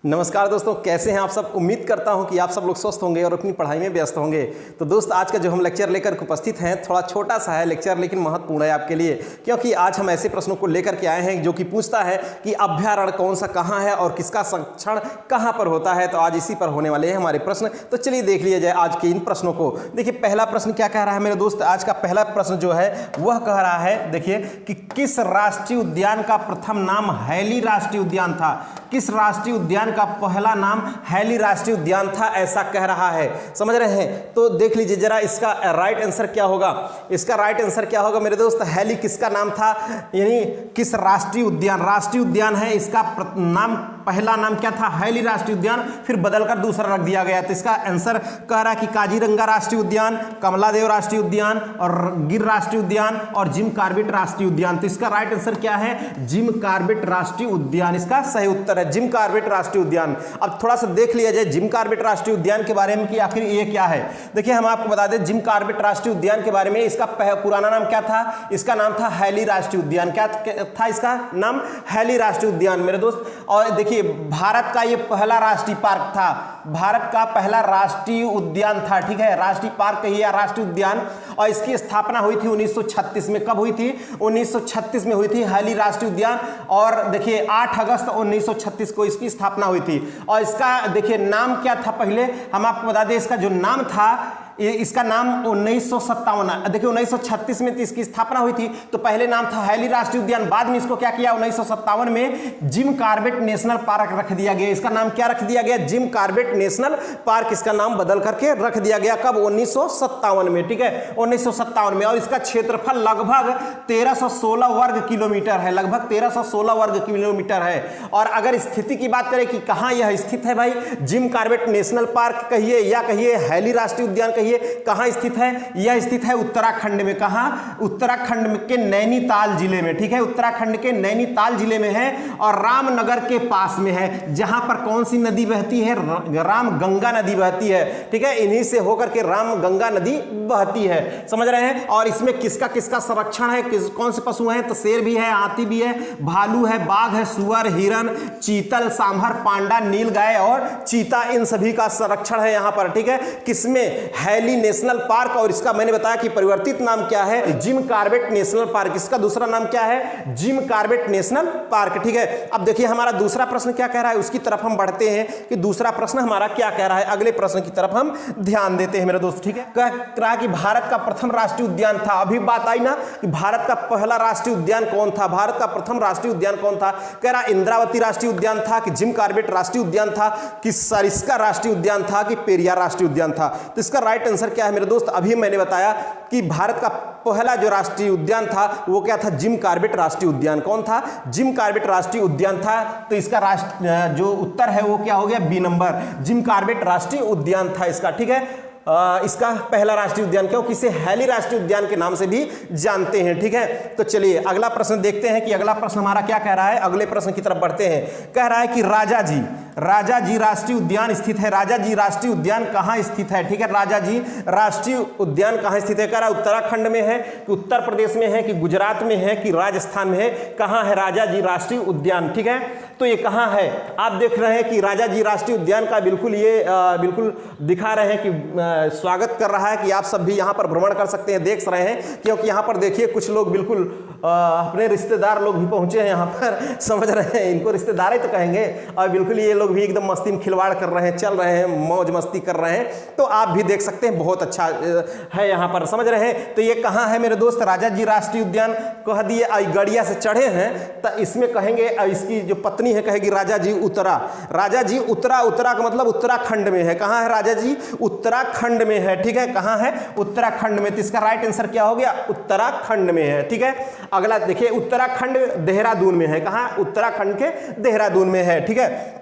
नमस्कार दोस्तों, कैसे हैं आप सब। उम्मीद करता हूं कि आप सब लोग स्वस्थ होंगे और अपनी पढ़ाई में व्यस्त होंगे। तो दोस्त, आज का जो हम लेक्चर लेकर उपस्थित हैं, थोड़ा छोटा सा है लेक्चर, लेकिन महत्वपूर्ण है आपके लिए, क्योंकि आज हम ऐसे प्रश्नों को लेकर के आए हैं जो कि पूछता है कि अभ्यारण्य कौन सा कहाँ है और किसका संरक्षण कहाँ पर होता है। तो आज इसी पर होने वाले हैं हमारे प्रश्न। तो चलिए देख लिया जाए आज के इन प्रश्नों को। देखिए, पहला प्रश्न क्या कह रहा है मेरे दोस्त। आज का पहला प्रश्न जो है वह कह रहा है, देखिए, कि किस राष्ट्रीय उद्यान का प्रथम नाम हैली राष्ट्रीय उद्यान था। किस राष्ट्रीय उद्यान का पहला नाम हैली राष्ट्रीय उद्यान था, ऐसा कह रहा है। समझ रहे हैं। तो देख लीजिए जरा, इसका राइट आंसर क्या होगा। इसका राइट आंसर क्या होगा मेरे दोस्त। हैली किसका नाम था, यानी किस राष्ट्रीय उद्यान है, इसका नाम, पहला नाम क्या था, हैली राष्ट्रीय उद्यान, फिर बदलकर दूसरा रख दिया गया। तो इसका आंसर कह रहा है कि काजीरंगा राष्ट्रीय उद्यान, कमलादेव राष्ट्रीय उद्यान और गिर राष्ट्रीय उद्यान और जिम कॉर्बेट राष्ट्रीय उद्यान। तो इसका राइट आंसर क्या है, जिम कॉर्बेट राष्ट्रीय उद्यान इसका सही उत्तर है, जिम कॉर्बेट राष्ट्रीय उद्यान। अब थोड़ा सा देख लिया जाए जिम कॉर्बेट राष्ट्रीय उद्यान के बारे में कि आखिर ये क्या है। देखिए, हम आपको बता दें जिम कॉर्बेट राष्ट्रीय उद्यान के बारे में। इसका पुराना नाम क्या था, इसका नाम था हैली राष्ट्रीय उद्यान। क्या था इसका नाम, हैली राष्ट्रीय उद्यान मेरे दोस्त। और देखिए, भारत का ये पहला राष्ट्रीय पार्क था, भारत का पहला राष्ट्रीय उद्यान था, ठीक है, राष्ट्रीय पार्क कहिए या राष्ट्रीय उद्यान। और इसकी स्थापना हुई थी 1936 में। कब हुई थी, 1936 में हुई थी हैली राष्ट्रीय उद्यान। और देखिए 8 अगस्त 1936 को इसकी स्थापना हुई थी। और इसका देखिए नाम क्या था, पहले हम आपको बता दें इसका जो नाम था, इसका नाम 1957, देखिए 1936 में इसकी स्थापना हुई थी। तो पहले नाम था हैली राष्ट्रीय उद्यान, बाद में इसको क्या किया, 1957 में जिम कॉर्बेट नेशनल पार्क रख दिया गया। इसका नाम क्या रख दिया गया, जिम कॉर्बेट नेशनल पार्क इसका नाम बदल करके रख दिया गया। कब, 1957 में, ठीक है, 1957 में। और इसका क्षेत्रफल लगभग 1316 वर्ग किलोमीटर है, लगभग 1316 वर्ग किलोमीटर है। और अगर स्थिति की बात करें कि कहाँ यह स्थित है भाई, जिम कॉर्बेट नेशनल पार्क कहिए या कहिए हैली राष्ट्रीय उद्यान कहिए, कहां स्थित है, यह स्थित है उत्तराखंड में। कहां, उत्तराखंड के नैनीताल जिले में, ठीक है, उत्तराखंड के नैनीताल जिले में है और रामनगर के पास में है, जहां पर कौन सी नदी बहती है, रामगंगा नदी बहती है, ठीक है, इन्हीं से होकर के रामगंगा नदी बहती है। समझ रहे हैं। और इसमें किसका किसका संरक्षण है, कौन से पशु हैं, तो शेर भी है, हाथी भी है, भालू है, बाघ है, सुअर, हिरन, चीतल, सांभर, पांडा, नीलगाय और चीता, इन सभी का संरक्षण है यहां पर, ठीक है। किसमें, हैली नेशनल पार्क। और इसका मैंने बताया कि परिवर्तित नाम क्या है, जिम कॉर्बेट नेशनल पार्क। इसका दूसरा नाम क्या है, जिम कॉर्बेट नेशनल पार्क, ठीक है। अब देखिए हमारा दूसरा प्रश्न क्या कह रहा है, उसकी तरफ हम बढ़ते हैं कि दूसरा प्रश्न हमारा क्या कह रहा है। अगले प्रश्न की तरफ हम ध्यान देते हैं मेरे दोस्त, ठीक है। कह रहा है कि भारत का प्रथम राष्ट्रीय उद्यान था। अभी बात आई ना कि भारत का पहला राष्ट्रीय उद्यान कौन था, भारत का प्रथम राष्ट्रीय उद्यान कौन था। कह रहा इंद्रावती राष्ट्रीय उद्यान था कि जिम कॉर्बेट राष्ट्रीय उद्यान था कि सरिस्का राष्ट्रीय उद्यान था कि पेरियार राष्ट्रीय उद्यान था। तो इसका राइट आंसर क्या है मेरे दोस्त। अभी मैंने बताया कि भारत का पहला जो राष्ट्रीय उद्यान था वो क्या था, जिम कॉर्बेट राष्ट्रीय उद्यान। कौन था, जिम कॉर्बेट राष्ट्रीय उद्यान था। तो इसका जो उत्तर है वो क्या हो गया, बी नंबर, जिम कॉर्बेट राष्ट्रीय उद्यान था इसका, ठीक है। इसका पहला राष्ट्रीय उद्यान, क्योंकि इसे हैली राष्ट्रीय उद्यान के नाम से भी जानते हैं, ठीक है। तो चलिए अगला प्रश्न देखते हैं कि अगला प्रश्न हमारा क्या कह रहा है। अगले प्रश्न की तरफ बढ़ते हैं। कह रहा है कि राजा जी राष्ट्रीय उद्यान स्थित है। राजा जी राष्ट्रीय उद्यान कहाँ स्थित है, ठीक है। राजा जी राष्ट्रीय उद्यान कहाँ स्थित है, कह रहा है उत्तराखंड में है कि उत्तर प्रदेश में है कि गुजरात में है कि राजस्थान में है, कहाँ है राजा जी राष्ट्रीय उद्यान, ठीक है। तो ये कहाँ है, आप देख रहे हैं कि राजा जी राष्ट्रीय उद्यान का बिल्कुल ये बिल्कुल दिखा रहे हैं कि स्वागत कर रहा है कि आप सब भी यहाँ पर भ्रमण कर सकते हैं, देख रहे हैं। क्योंकि यहाँ पर देखिए कुछ लोग बिल्कुल अपने रिश्तेदार लोग भी पहुंचे हैं यहाँ पर, समझ रहे हैं, इनको रिश्तेदार ही तो कहेंगे। और बिल्कुल ये लोग भी एकदम मस्ती में खिलवाड़ कर रहे हैं, चल रहे हैं, मौज मस्ती कर रहे हैं। तो आप भी देख सकते हैं, बहुत अच्छा है यहाँ पर, समझ रहे हैं। तो ये कहाँ है मेरे दोस्त, राजा जी राष्ट्रीय उद्यान। कह दिए गड़िया से चढ़े हैं तो इसमें कहेंगे, इसकी जो पत्नी है कहेगी राजा जी उतरा। राजा जी उतरा, उतरा का मतलब उत्तराखंड में है। कहाँ है राजा जी, उत्तराखंड में है, ठीक है। कहाँ है, उत्तराखंड में। तो इसका राइट आंसर क्या हो गया, उत्तराखंड में है, ठीक है। अगला देखिए, उत्तराखंड देहरादून में है। कहाँ, उत्तराखंड के देहरादून में है, ठीक है।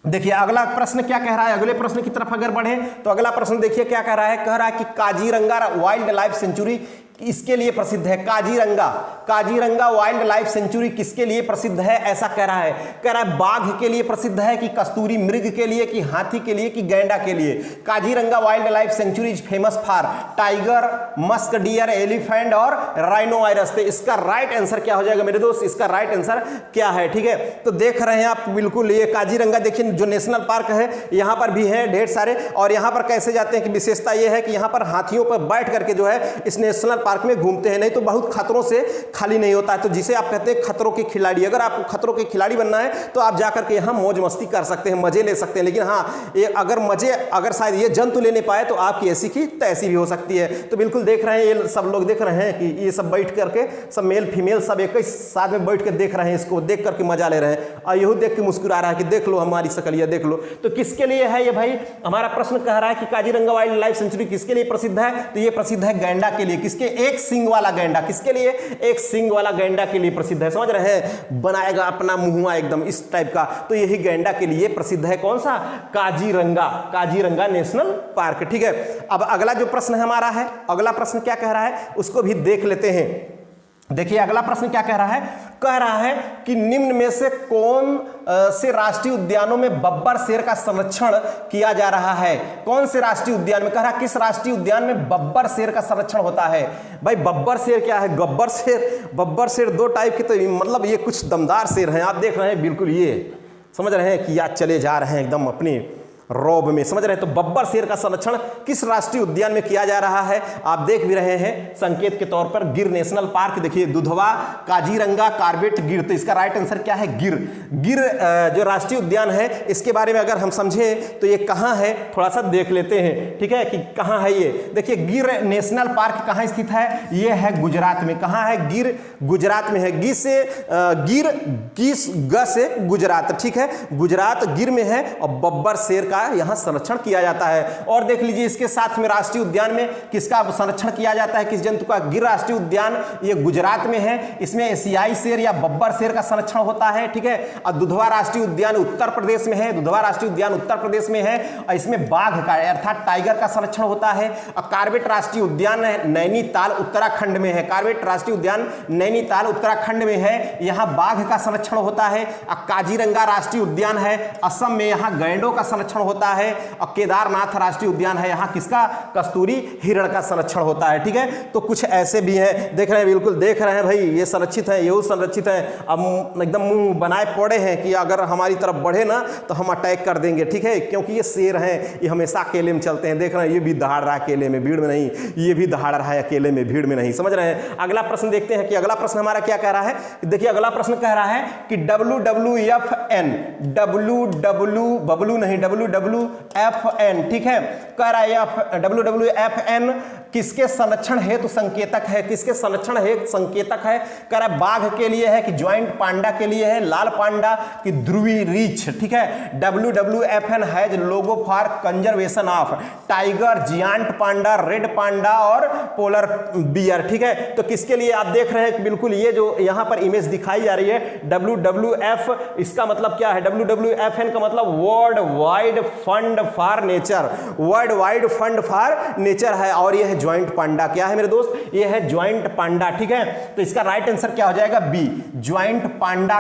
देखिए अगला प्रश्न क्या कह रहा है। अगले प्रश्न की तरफ अगर बढ़े तो अगला प्रश्न देखिए क्या कह रहा है। कह रहा है कि काजीरंगा वाइल्ड लाइफ सेंचुरी इसके लिए प्रसिद्ध है Kaziranga. Kaziranga wild life sanctuary किसके लिए प्रसिद्ध है, ऐसा कह रहा है। कह रहा है बाघ के लिए प्रसिद्ध है कि कस्तूरी मृग के लिए कि हाथी के लिए कि गैंडा के लिए। Kaziranga wild life sanctuary is famous for tiger, musk deer, elephant और राइनोवायरस। तो इसका राइट आंसर क्या हो जाएगा मेरे दोस्त, इसका राइट आंसर क्या है, ठीक है। तो देख रहे हैं आप बिल्कुल ये काजीरंगा देखिए जो नेशनल पार्क है, यहां पर भी है ढेर सारे। और यहां पर कैसे जाते हैं कि विशेषता ये है कि यहां पर हाथियों पर बैठ करके जो है इस नेशनल पार्क में घूमते हैं, नहीं तो बहुत खतरों से खाली नहीं होता है। तो जिसे आप कहते हैं खतरों के खिलाड़ी, अगर आपको खतरों के खिलाड़ी बनना है तो आप जाकर के यहाँ मौज मस्ती कर सकते हैं, मजे ले सकते हैं। लेकिन हाँ, ये अगर शायद ये जंतु लेने पाए तो आपकी ऐसी की तैसी भी हो सकती है। तो बिल्कुल देख रहे हैं, ये सब लोग देख रहे हैं कि ये सब बैठ करके सब मेल फीमेल सब एक ही साथ में बैठ के देख रहे हैं, इसको देख करके मजा ले रहे हैं। और यहू देख के मुस्कुरा रहा है कि देख लो हमारी शकलिया देख लो। तो किसके लिए है ये भाई, हमारा प्रश्न कह रहा है कि काजीरंगा वाइल्ड लाइफ सेंचुरी किसके लिए प्रसिद्ध है, तो ये प्रसिद्ध है गैंडा के लिए। किसके, एक सींग वाला गैंडा, किसके लिए, एक सींग वाला गैंडा के लिए प्रसिद्ध है। समझ रहे हैं, बनाएगा अपना मुंह एकदम इस टाइप का, तो यही गैंडा के लिए प्रसिद्ध है। कौन सा, काजीरंगा, काजीरंगा नेशनल पार्क, ठीक है। अब अगला जो प्रश्न हमारा है, अगला प्रश्न क्या कह रहा है उसको भी देख लेते हैं। देखिए अगला प्रश्न क्या कह रहा है, कह रहा है कि निम्न में से कौन से राष्ट्रीय उद्यानों में बब्बर शेर का संरक्षण किया जा रहा है। कौन से राष्ट्रीय उद्यान में, कह रहा है किस राष्ट्रीय उद्यान में बब्बर शेर का संरक्षण होता है। भाई बब्बर शेर क्या है, गब्बर शेर, बब्बर शेर दो टाइप के, तो मतलब ये कुछ दमदार शेर हैं, आप देख रहे हैं बिल्कुल, ये समझ रहे हैं कि आज चले जा रहे हैं एकदम अपनी रौब में, समझ रहे हैं। तो बब्बर शेर का संरक्षण किस राष्ट्रीय उद्यान में किया जा रहा है, आप देख भी रहे हैं संकेत के तौर पर गिर नेशनल पार्क। देखिए दुधवा, काजीरंगा, कार्बेट, गिर। तो इसका राइट आंसर क्या है, गिर। गिर जो राष्ट्रीय उद्यान है इसके बारे में अगर हम समझे तो ये कहाँ है, थोड़ा सा देख लेते हैं, ठीक है, कि कहाँ है ये। देखिए गिर नेशनल पार्क कहाँ स्थित है, ये है गुजरात में। कहाँ है, गिर गुजरात में है। गिर से गिर, किस ग से गुजरात, ठीक है, गुजरात गिर में है और बब्बर शेर का यहां संरक्षण किया जाता है। और देख लीजिए इसके साथ में राष्ट्रीय उद्यान में किसका संरक्षण किया जाता है, किस जंतु का, गिर राष्ट्रीय उद्यान, ये गुजरात में है। इसमें एशियाई शेर या बब्बर शेर का संरक्षण होता है, ठीक है। और दुधवा राष्ट्रीय उद्यान उत्तर प्रदेश में है, दुधवा राष्ट्रीय उद्यान उत्तर प्रदेश में है और इसमें बाघ का अर्थात टाइगर का संरक्षण होता है। और कार्बेट राष्ट्रीय उद्यान नैनीताल उत्तराखंड में है, कार्बेट राष्ट्रीय उद्यान नैनीताल उत्तराखंड में है, यहाँ बाघ का संरक्षण होता है। और काजीरंगा राष्ट्रीय उद्यान है असम में, यहाँ गैंडों का संरक्षण होता है। और केदारनाथ राष्ट्रीय उद्यान है, यहाँ किसका, कस्तूरी हिरण का संरक्षण होता है, ठीक है। तो कुछ ऐसे भी हैं, देख रहे हैं, बिल्कुल देख रहे हैं भाई, ये संरक्षित है, ये संरक्षित है। अब एकदम मुंह बनाए पड़े हैं कि अगर हमारी तरफ बढ़े ना तो हम अटैक कर देंगे, ठीक है, क्योंकि ये शेर हैं, ये हमेशा अकेले में चलते हैं। देख रहे हैं ये भी दहाड़ रहा है अकेले में, भीड़ में नहीं, ये भी दहाड़ रहा है अकेले में, भीड़ में नहीं, समझ रहे हैं। अगला प्रश्न देखते हैं कि अगला प्रश्न हमारा क्या कह रहा है। देखिए अगला प्रश्न कह रहा है कि WWFN, WWFN, ठीक है, कह रहा है WWFN किसके संरक्षण हेतु संकेतक है, किसके संरक्षण हेतु संकेतक है। कह रहा है बाघ के लिए है कि ज्वाइंट पांडा के लिए है, लाल पांडा की ध्रुवी रीछ, ठीक है। WWFN has logo for conservation of tiger, giant Panda, red panda और पोलर बियर, ठीक है। तो किसके लिए, आप देख रहे हैं बिल्कुल ये जो यहां पर इमेज दिखाई जा रही है WWF, इसका मतलब क्या है, WWFN का मतलब world wide fund for nature, world wide fund for nature है। और यह है ज्वाइंट पांडा, क्या है मेरे दोस्त, ये है ज्वाइंट पांडा, ठीक है। तो इसका राइट आंसर क्या हो जाएगा, बी, ज्वाइंट पांडा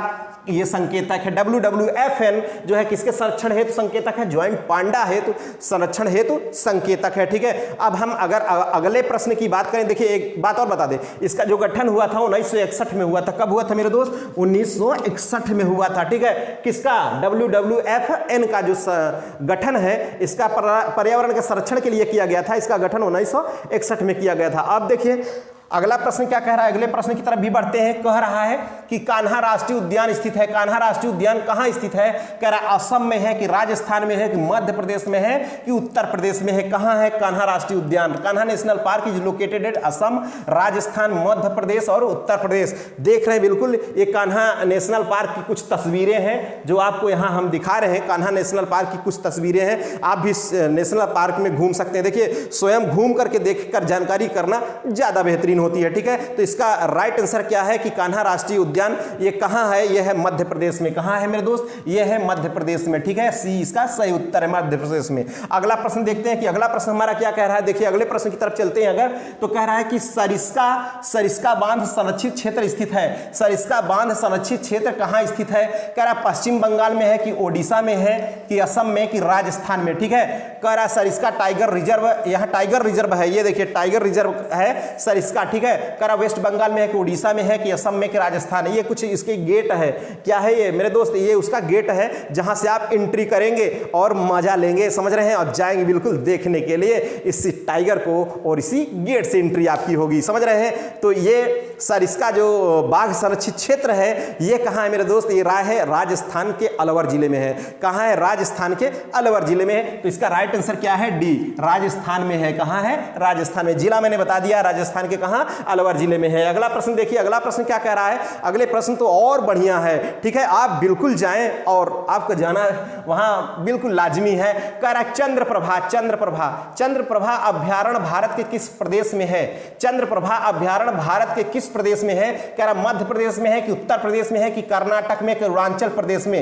ये संकेतक है। WWFN जो है किसके संरक्षण हेतु संकेतक है, ज्वाइंट पांडा हेतु संरक्षण हेतु संकेतक है, ठीक है। अब हम अगर अगले प्रश्न की बात करें, देखिए एक बात और बता दें, इसका जो गठन हुआ था 1961 में हुआ था। कब हुआ था मेरे दोस्त, 1961 में हुआ था, ठीक है। किसका, WWFN का जो गठन है इसका पर्यावरण के संरक्षण के लिए किया गया था, इसका गठन 1961 में किया गया था। अब देखिए अगला प्रश्न क्या कह रहा है, अगले प्रश्न की तरफ भी बढ़ते हैं। कह रहा है कि कान्हा राष्ट्रीय उद्यान स्थित है, कान्हा राष्ट्रीय उद्यान कहाँ स्थित है, कह रहा है असम में है कि राजस्थान में है कि मध्य प्रदेश में है कि उत्तर प्रदेश में है। कहाँ है कान्हा राष्ट्रीय उद्यान, Kanha national park is located at Assam, Rajasthan, Madhya Pradesh और उत्तर प्रदेश। देख रहे हैं बिल्कुल ये कान्हा नेशनल पार्क की कुछ तस्वीरें हैं जो आपको यहाँ हम दिखा रहे हैं। कान्हा नेशनल पार्क की कुछ तस्वीरें हैं, आप भी नेशनल पार्क में घूम सकते हैं। देखिए स्वयं घूम करके देख कर जानकारी करना ज्यादा बेहतरीन होती है, ठीक है। तो इसका राइट आंसर क्या है कि कान्हा राष्ट्रीय उद्यान ये कहाँ है, ये है मध्य प्रदेश में। कहाँ है मेरे दोस्त, ये है मध्य प्रदेश में, ठीक है। सी इसका सही उत्तर है, मध्य प्रदेश में। अगला प्रश्न देखते हैं कि अगला प्रश्न हमारा क्या कह रहा है। देखिए अगले प्रश्न की तरफ चलते हैं अगर, तो कह रहा है कि सरिस्का बांध संरक्षित क्षेत्र स्थित है। सरिस्का बांध संरक्षित क्षेत्र कहाँ स्थित है, कह रहा पश्चिम बंगाल में है कि ओडिशा में है कि असम में कि राजस्थान में, ठीक है। कह रहा सरिस्का टाइगर रिजर्व, यहाँ टाइगर रिजर्व है, ये देखिए टाइगर रिजर्व है सरिस्का, ठीक है। कह रहा वेस्ट बंगाल में है कि उड़ीसा में है कि असम में कि राजस्थान है। ये कुछ इसके गेट है, क्या है ये मेरे दोस्त, ये उसका गेट है जहां से आप एंट्री करेंगे और मजा लेंगे, समझ रहे हैं, और जाएंगे बिल्कुल देखने के लिए इस टाइगर को, और इसी गेट से एंट्री आपकी होगी, समझ रहे हैं। तो ये सरिस्का जो बाघ संरक्षित क्षेत्र है ये कहाँ है मेरे दोस्त, ये है राजस्थान के अलवर जिले में है। कहाँ है, राजस्थान के अलवर जिले में है। तो इसका राइट आंसर क्या है, डी, राजस्थान में है। कहाँ है, राजस्थान में। जिला मैंने बता दिया, राजस्थान के कहाँ, अलवर जिले में है। अगला प्रश्न देखिए, अगला प्रश्न क्या कह रहा है। अगले प्रश्न तो और बढ़िया है, ठीक है, आप बिल्कुल जाएं और आपको जाना वहां बिल्कुल लाजमी है। कह रहा है चंद्रप्रभा, चंद्रप्रभा, चंद्रप्रभा अभ्यारण्य भारत के किस प्रदेश में है। चंद्रप्रभा अभ्यारण्य भारत के किस प्रदेश में है, कह रहा मध्य प्रदेश में है कि उत्तर प्रदेश में है कि कर्नाटक में कि अरुणाचल प्रदेश में।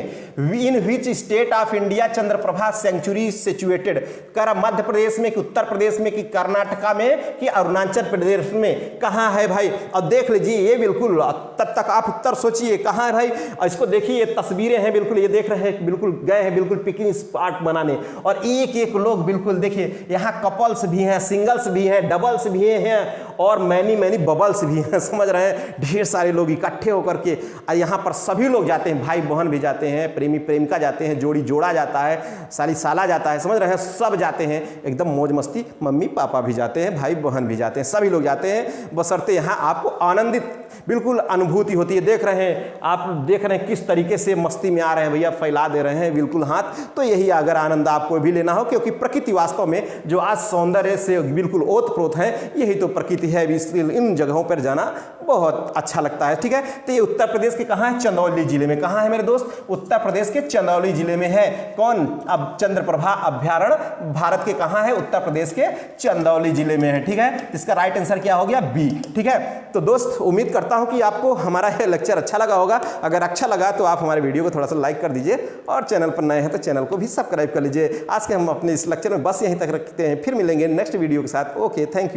In which state of India Chandraprabha sanctuary situated, कह रहा मध्य प्रदेश में कि उत्तर प्रदेश में कि कर्नाटका में कि अरुणाचल प्रदेश में, कहां है भाई। और देख लीजिए ये बिल्कुल, तब तक आप उत्तर सोचिए कहां है भाई। और इसको देखिए ये तस्वीरें हैं, बिल्कुल ये देख रहे हैं, बिल्कुल गए हैं बिल्कुल पिकनिक स्पॉट बनाने, और एक एक लोग बिल्कुल देखिए यहाँ कपल्स भी हैं, सिंगल्स भी हैं, डबल्स भी हैं, और मैनी मैनी बबल्स भी हैं, समझ रहे हैं। ढेर सारे लोग इकट्ठे होकर के यहाँ पर सभी लोग जाते हैं, भाई बहन भी जाते हैं, प्रेमी प्रेमिका जाते हैं, जोड़ी जोड़ा जाता है, साली साला जाता है, समझ रहे हैं, सब जाते हैं एकदम मौज मस्ती। मम्मी पापा भी जाते हैं, भाई बहन भी जाते हैं, सभी लोग जाते हैं, बशर्ते यहाँ आपको आनंदित बिल्कुल अनुभूति होती है। देख रहे हैं आप, देख रहे हैं किस तरीके से मस्ती में आ रहे हैं भैया, फैला दे रहे हैं बिल्कुल हाथ। तो यही अगर आनंद आपको भी लेना हो, क्योंकि प्रकृति वास्तव में जो आज सौंदर्य से बिल्कुल ओतप्रोत है, यही तो प्रकृति है। इन जगहों पर जाना बहुत अच्छा लगता है, ठीक है। तो ये उत्तर प्रदेश के कहाँ है, चंदौली जिले में। कहाँ है मेरे दोस्त, उत्तर प्रदेश के चंदौली जिले में है। कौन, अब चंद्रप्रभा अभ्यारण्य भारत के कहाँ है, उत्तर प्रदेश के चंदौली जिले में है, ठीक है। इसका राइट आंसर क्या हो गया, बी, ठीक है। तो दोस्त उम्मीद करता हूं कि आपको हमारा यह लेक्चर अच्छा लगा होगा। अगर अच्छा लगा तो आप हमारे वीडियो को थोड़ा सा लाइक कर दीजिए, और चैनल पर नए हैं तो चैनल को भी सब्सक्राइब कर लीजिए। आज के हम अपने इस लेक्चर में बस यहीं तक रखते हैं, फिर मिलेंगे नेक्स्ट वीडियो के साथ। Okay, thank you.